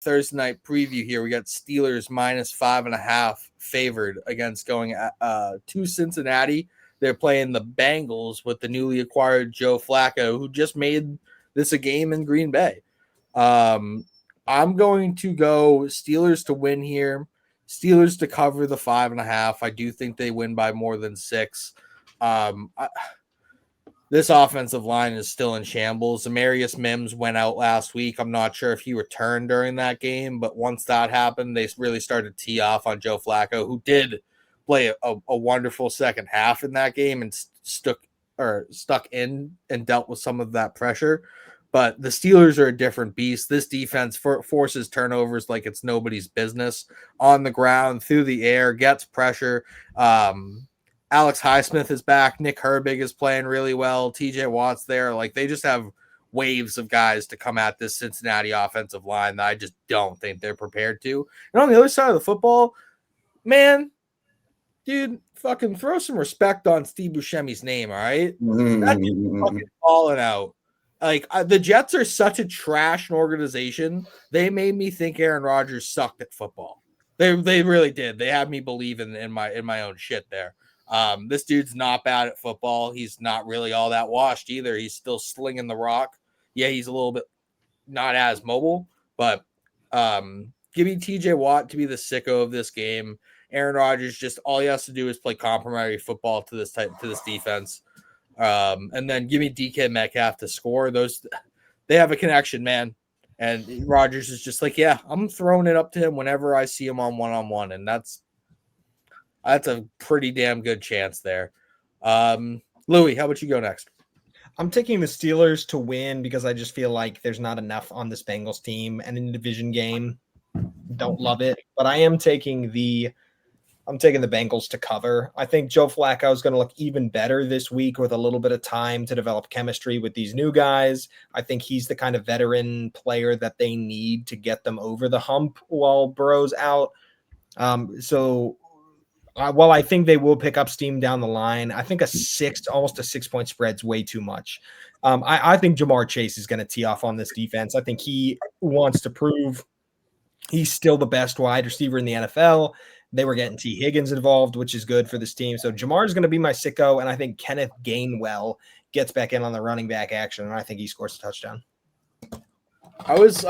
Thursday night preview here. We got Steelers -5.5 favored against going to Cincinnati. They're playing the Bengals with the newly acquired Joe Flacco, who just made this a game in Green Bay. I'm going to go Steelers to win here. Steelers to cover the 5.5. I do think they win by more than 6. This offensive line is still in shambles. Amarius Mims went out last week. I'm not sure if he returned during that game, but once that happened, they really started to tee off on Joe Flacco, who did play a wonderful second half in that game and stuck in and dealt with some of that pressure. But the Steelers are a different beast. This defense forces turnovers like it's nobody's business on the ground, through the air, gets pressure. Alex Highsmith is back. Nick Herbig is playing really well. TJ Watt's there. Like, they just have waves of guys to come at this Cincinnati offensive line that I just don't think they're prepared to. And on the other side of the football, man, dude, fucking throw some respect on Steve Buscemi's name, all right? That's fucking falling out. Like, the Jets are such a trash organization. They made me think Aaron Rodgers sucked at football. They really did. They had me believe in my own shit there. This dude's not bad at football. He's not really all that washed either. He's still slinging the rock. Yeah, he's a little bit not as mobile, but give me TJ Watt to be the sicko of this game. Aaron Rodgers, just all he has to do is play complimentary football to this defense. And then give me DK Metcalf to score. They have a connection, man. And Rodgers is just like, yeah, I'm throwing it up to him whenever I see him on one-on-one. And that's a pretty damn good chance there. Louie, how about you go next? I'm taking the Steelers to win because I just feel like there's not enough on this Bengals team, and in the division game, don't love it. But I am taking the Bengals to cover. I think Joe Flacco is going to look even better this week with a little bit of time to develop chemistry with these new guys. I think he's the kind of veteran player that they need to get them over the hump while Burrow's out. While I think they will pick up steam down the line, I think almost a 6-point spread is way too much. I think JaMarr Chase is going to tee off on this defense. I think he wants to prove he's still the best wide receiver in the NFL. They were getting T. Higgins involved, which is good for this team. So JaMarr is going to be my sicko, and I think Kenneth Gainwell gets back in on the running back action, and I think he scores a touchdown. I was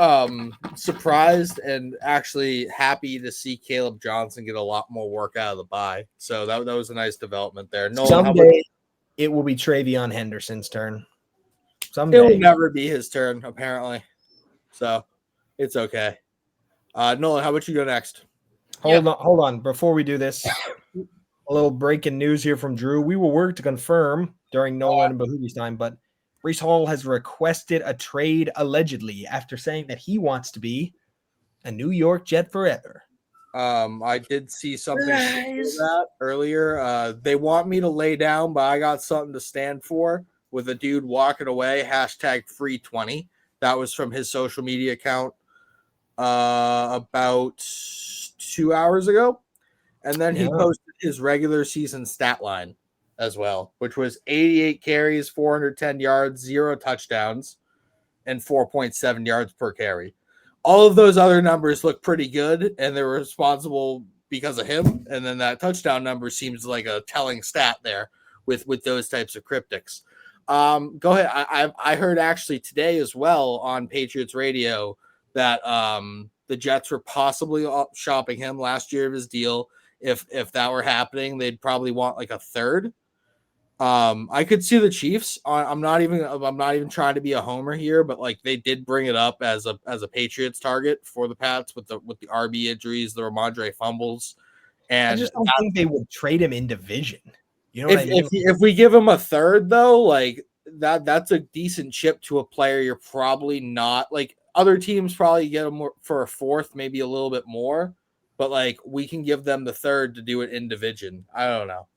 surprised and actually happy to see Caleb Johnson get a lot more work out of the bye. So that was a nice development there. Nolan, someday it will be Travion Henderson's turn. Someday. It will never be his turn, apparently. So it's okay. Nolan, how about you go next? Hold on. Before we do this, a little breaking news here from Drew. We will work to confirm during Nolan and Bahookie's time, but Breece Hall has requested a trade allegedly after saying that he wants to be a New York Jet forever. I did see something that earlier. They want me to lay down, but I got something to stand for with a dude walking away, #free20. That was from his social media account about 2 hours ago. And then he posted his regular season stat line as well, which was 88 carries, 410 yards, 0 touchdowns, and 4.7 yards per carry. All of those other numbers look pretty good, and they're responsible because of him. And then that touchdown number seems like a telling stat there with those types of cryptics. Go ahead. I heard actually today as well on Patriots radio that the Jets were possibly shopping him last year of his deal. If that were happening, they'd probably want like a third. I could see the Chiefs. I'm not even trying to be a homer here, but like they did bring it up as a Patriots target for the Pats with the RB injuries, the Ramondre fumbles, and I just don't think they would trade him in division. You know what I mean? If we give him a third though, like that's a decent chip to a player. You're probably not like other teams probably get him for a fourth, maybe a little bit more, but like we can give them the third to do it in division. I don't know.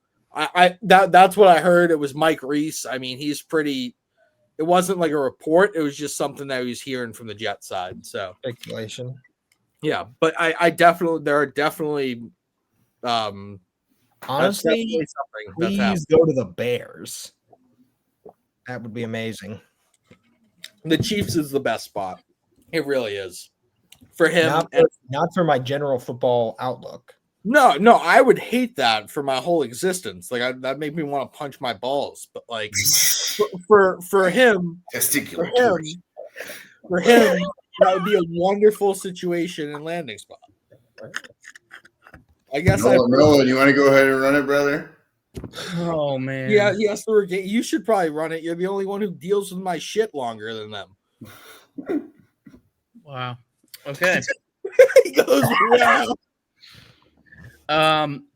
That's what I heard. It was Mike Reese. I mean, he's pretty. It wasn't like a report. It was just something that I was hearing from the Jet side. So speculation. Yeah, but I definitely there are definitely. Honestly, please go to the Bears. That would be amazing. The Chiefs is the best spot. It really is. for him. Not for my general football outlook. No, I would hate that for my whole existence. Like that make me want to punch my balls. But like for him, for him, that would be a wonderful situation and landing spot. I guess Nolan, you want to go ahead and run it, brother? Oh man. Yeah, yes, you should probably run it. You're the only one who deals with my shit longer than them. Wow. Okay. He goes, wow.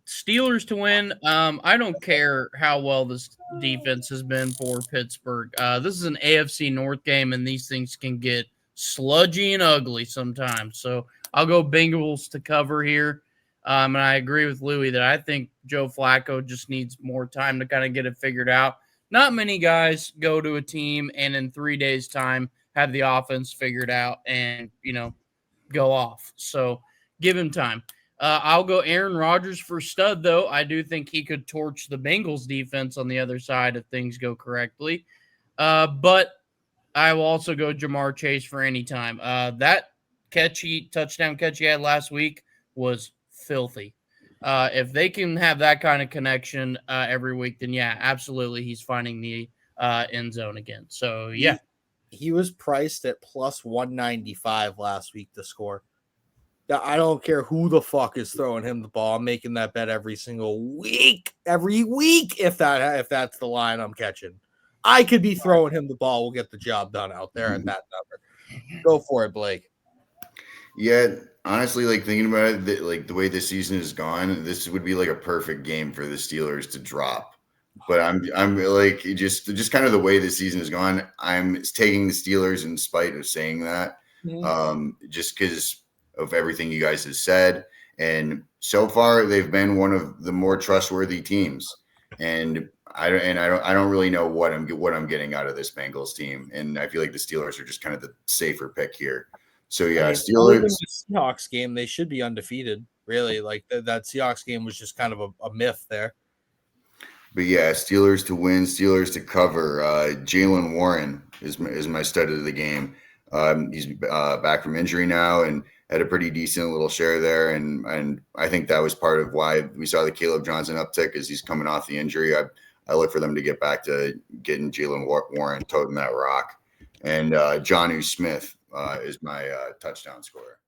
Steelers to win. I don't care how well this defense has been for Pittsburgh. This is an AFC North game, and these things can get sludgy and ugly sometimes. So I'll go Bengals to cover here. And I agree with Louie that I think Joe Flacco just needs more time to kind of get it figured out. Not many guys go to a team and in 3 days' time have the offense figured out and, go off. So give him time. I'll go Aaron Rodgers for stud, though. I do think he could torch the Bengals defense on the other side if things go correctly. But I will also go JaMarr Chase for any time. That touchdown catch he had last week was filthy. If they can have that kind of connection every week, then yeah, absolutely, he's finding the end zone again. So yeah, he was priced at plus 195 last week to score. I don't care who the fuck is throwing him the ball. I'm making that bet every single week. Every week, if that's the line I'm catching. I could be throwing him the ball. We'll get the job done out there at that number. Go for it, Blake. Yeah, honestly, like thinking about it, like the way this season has gone, this would be like a perfect game for the Steelers to drop. But I'm like just kind of the way this season has gone. I'm taking the Steelers in spite of saying that, just because of everything you guys have said. And so far, they've been one of the more trustworthy teams. And I don't really know what I'm getting out of this Bengals team. And I feel like the Steelers are just kind of the safer pick here. So yeah, Steelers. The Seahawks game, they should be undefeated. Really, like that Seahawks game was just kind of a myth there. But yeah, Steelers to win, Steelers to cover. Jaylen Warren is my stud of the game. He's back from injury now and had a pretty decent little share there, and I think that was part of why we saw the Caleb Johnson uptick as he's coming off the injury. I look for them to get back to getting Jaylen Warren toting that rock, and Jonnu Smith is my touchdown scorer.